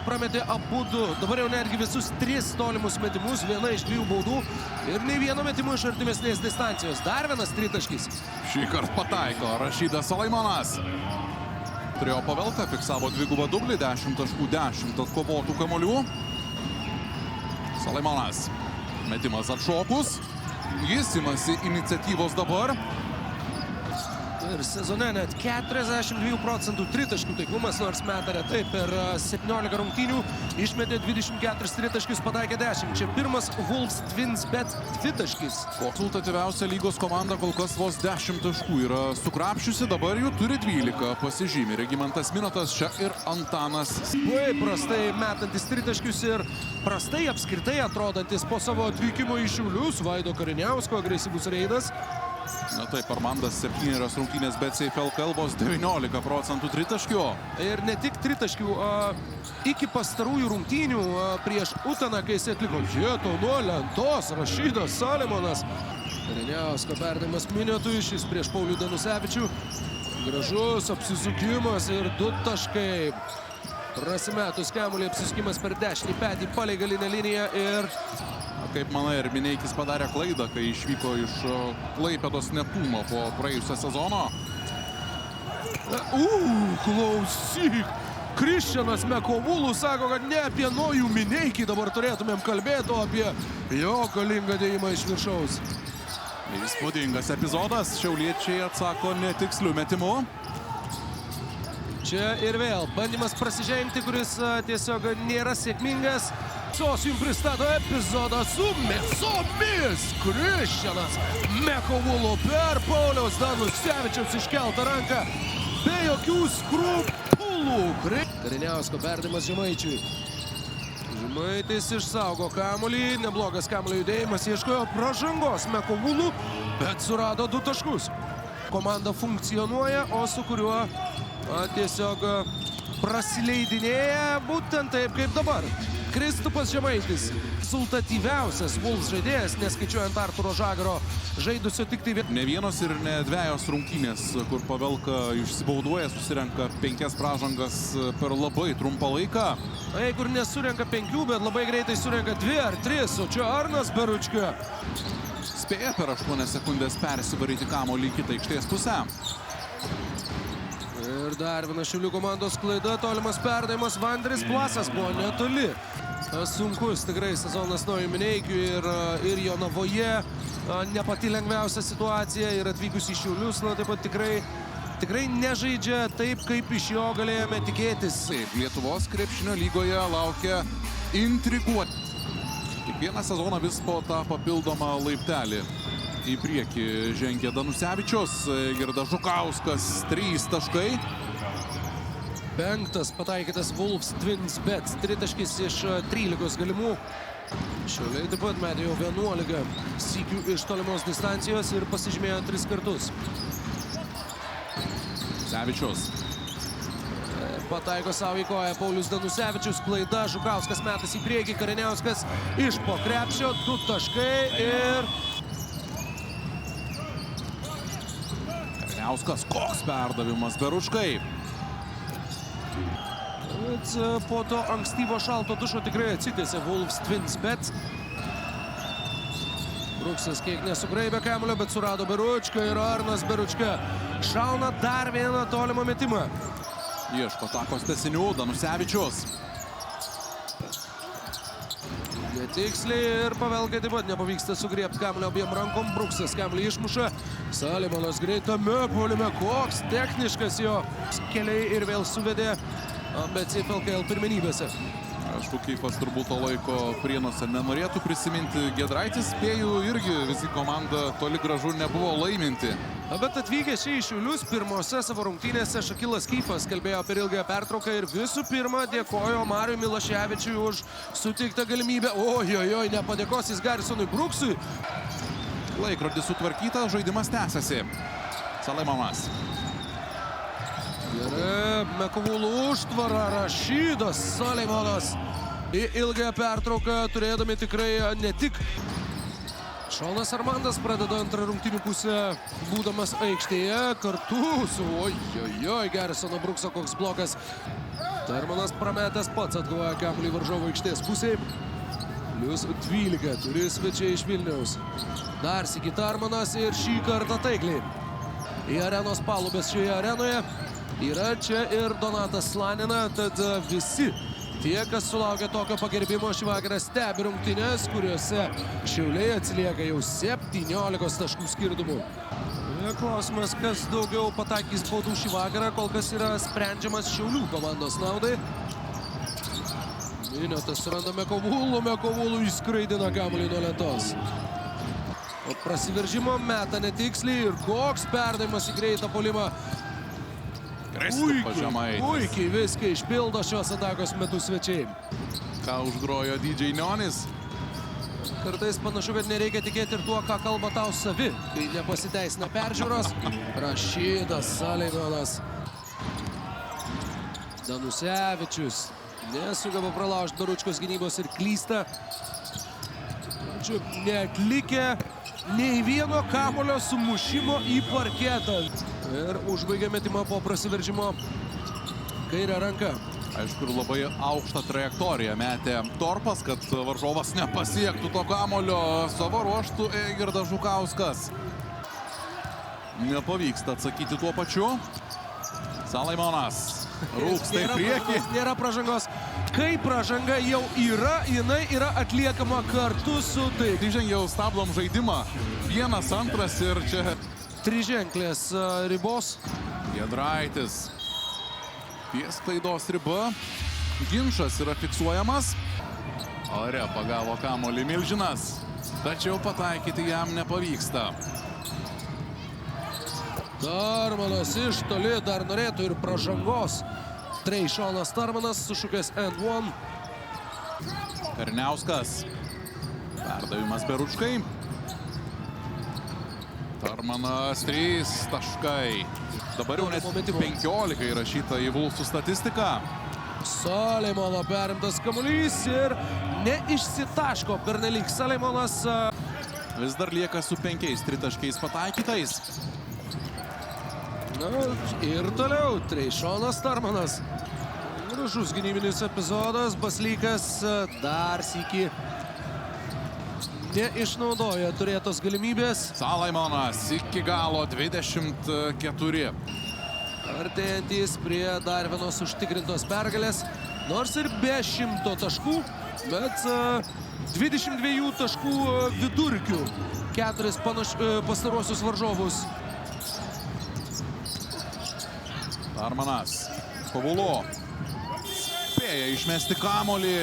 prametė abudu, dabar jau netgi visus 3 tolimus metimus, viena iš 2 baudų ir nei vieno metimo iš artimesnės distancijos. Dar vienas tritaškis. Šį kartą pataiko Rašydas Salaimonas. Turėjo Pavelka, fiksavo dvigubą dublį, 10 taškų, 10 atkovotų kamuolių. Salaimonas. Metimas atšokus. Jis imasi iniciatyvos dabar. Ir sezone net 42% tritaškių taiklumas, nors meta retai. Per 17 rungtynių išmetė 24 tritaškius, pataikė 10. Čia pirmas Wolves Twins bet dvitaškis. Rezultatyviausia lygos komanda kol kas vos 10 taškų yra sukrapšiusi, dabar jų turi 12. Pasižymi Regimantas Minotas, čia ir Antanas. Labai prastai metantis tritaškius ir prastai apskritai atrodantis po savo atvykimo į Šiaulius. Vaido Kariniausko agresyvus reidas. Na taip, Armandas 7 rungtynės, bet CFL kalbos 19% tritaškių. Ir ne tik tritaškių, iki pastarųjų rungtynių prieš Utaną, kai jis atliko žieto nuo lentos, Rašydas Salaimonas. Kariniausko perdavimas Minotui, šis prieš Paulių Danusevičių. Gražus apsisukimas ir 2 taškai. Prasimetus kamuolį, apsisukimas per dešinį petį palei galinę liniją ir... Kaip manai, ir Mineikis padarė klaidą, kai išvyko iš Klaipėdos Neptūno po praėjusio sezono? Klausyk! Kristianas Mekovulų sako, kad ne apie Nojų Mineikį dabar turėtumėm kalbėti, o apie jo galingą dėjimą iš viršaus. Įspūdingas epizodas. Šiauliečiai atsako netiksliu metimu. Čia ir vėl bandymas prasižengti, kuris tiesiog nėra sėkmingas. Sos jums pristato epizodą su mėsomis. Kristianas Mekovulų per Pauliaus Danusevičiaus iškeltą ranką be jokių skrupulų. Kariniausko perdavimas Žemaičiui. Žemaitis išsaugo kamuolį, neblogas kamuolio judėjimas, ieškojo pražangos Mekovulų, bet surado 2 taškus. Komanda funkcionuoja, o su kuriuo tiesiog prasileidinėja būtent taip kaip dabar. Kristupas Žemaitis, rezultatyviausias Wolves žaidėjas, neskaičiuojant Arturo Žagaro, žaidusio tik tai Ne vienos ir ne 2 rungtynės, kur Pavelka išsibauduoja, susirenka 5 pražangas per labai trumpą laiką. Jeigu ir nesurenka 5, bet labai greitai surenka 2 ar 3, o čia Arnas Beručka. Spėja per 8 sekundės persivaryti kamuolį į kitą aikštės pusę. Ir dar viena Šiaulių komandos klaida, tolimas perdavimas, Vandris Blasas buvo netoli. Sunkus tikrai sezonas Nojui Mineikiui ir Jonavoje, ne pati lengviausia situacija ir atvykus į Šiaulius, taip pat tikrai nežaidžia taip, kaip iš jo galėjome tikėtis. Taip, Lietuvos krepšinio lygoje laukia intriguoti. Kiekvieną sezoną vis po tą papildomą laiptelį. Į priekį žengė Danusevičius, Girdas Žukauskas, 3 taškai. 5 pataikytas Wolves Twins bet tritaškis iš 13 galimų. Šiauliai taip pat metė jau 11 sykių iš tolimos distancijos ir pasižymėjo 3 kartus. Sevičius. Pataiko savo į koją Paulius Danusevičius, klaida, Žukauskas metas į priekį, Kariniauskas iš po krepšio, 2 taškai ir... Kariniauskas, koks perdavimas Beručkai. Po to ankstyvo šalto dušo tikrai atsitėsi Wolves Twins bet. Bruksas kiek nesugraibė kamuolio, bet surado Beručką ir Arnas Beručka šauna dar vieną tolimą metimą. Ieško atakos tęsinių, Danusevičius. Netiksliai ir Pavelkai taip pat nepavyksta sugriebti kamuolio abiem rankom. Bruksas kamuolį išmuša. Salaimonas greitame puolime, koks techniškas jo keliai ir vėl suvedė, bet CFL pirmenybėse. Aišku, Keifas turbūt to laiko Prienuose nenorėtų prisiminti. Giedraitis, spėjų, irgi visi komanda toli gražu nebuvo laiminti. Bet atvykęs čia į Šiaulius, pirmose savo rungtynėse Šakilas Keifas kalbėjo per ilgąją pertrauką ir visų pirma dėkojo Mariui Milaševičiui už suteiktą galimybę. Ojojoj, nepadėkos jis Garisonui Bruksui. Laikrodis sutvarkytas, žaidimas tęsiasi. Salaimonas. Gerai, Mekovulų užtvara, Rašydas Salaimonas į ilgąją pertrauką, turėdami tikrai ne tik. Šonas Armandas pradeda antrą rungtynių pusę, būdamas aikštėje kartu su Garisono Brukso, koks blokas. Tarmanas prametęs pats atkovoja kamuolį varžovo aikštės pusėje. Plius 12 turi svečiai iš Vilniaus. Dar sykį Tarmanas ir šį kartą taikliai. Į arenos palubės šioje arenoje yra čia ir Donatas Slanina, tad visi tie, kas sulaukia tokio pagerbimo šį vakarą, stebi rungtynes, kuriuose Šiauliai atsilieka jau 17 taškų skirtumu. Klausimas, kas daugiau patakys baudų šį vakarą, kol kas yra sprendžiamas Šiaulių komandos naudai. Miniotas randa Mekovulų išskraidina kamuolį nuo lentos. O prasiveržimo meta netiksliai ir koks perdavimas į greitą puolimą. Puikiai viską išpildo šios atakos metu svečiai. Ką užgrojo DJ Nionis. Kartais panašu, kad nereikia tikėti ir tuo, ką kalba tau savi, kai nepasiteisina peržiūros. Rašydas Saleimonas. Danusevičius nesugeba pralaužti Baručkos gynybos ir klysta. Neatlikę nei vieno kamuolio sumušimo į parketą. Ir užbaigė metimą po prasiveržimo kairę ranką. Aišku, ir labai aukštą trajektoriją metė Torpas, kad varžovas nepasiektų to kamuolio. Savo ruoštų Eigirdas Žukauskas. Nepavyksta atsakyti tuo pačiu. Saleimonas rūksta į priekį. Nėra pražangos. Kai pražanga jau yra, jinai yra atliekama kartu su taip. Jau stabdom žaidimą. 1-2 ir čia triženklės ribos. Giedraitis. Ties klaidos riba. Ginčas yra fiksuojamas. Ore pagavo kamuolį Milžinas. Tačiau pataikyti jam nepavyksta. Tarmanas iš toli dar norėtų ir pražangos. Šonas Tarmanas sušukęs N1. Karniauskas. Perdavimas Beručkai. Tarmanas 3 taškai. Dabar jau net 15 įrašyta į Vulsų statistiką. Saleimono perimtas kamuolys ir neišsitaško pernelyg. Saleimonas vis dar lieka su 5 tritaškiais pataikytais. Ir toliau Šonas Tarmanas. Gražus gynybinis epizodas. Baslykas dar sykį neišnaudoja turėtos galimybės. Saleimonas iki galo 24. Artėjantys prie dar vienos užtikrintos pergalės. Nors ir be 100 taškų, bet 22 taškų vidurkių. 4 pastarosius varžovus. Tarmanas. Kovulo. Spėja išmesti kamuolį.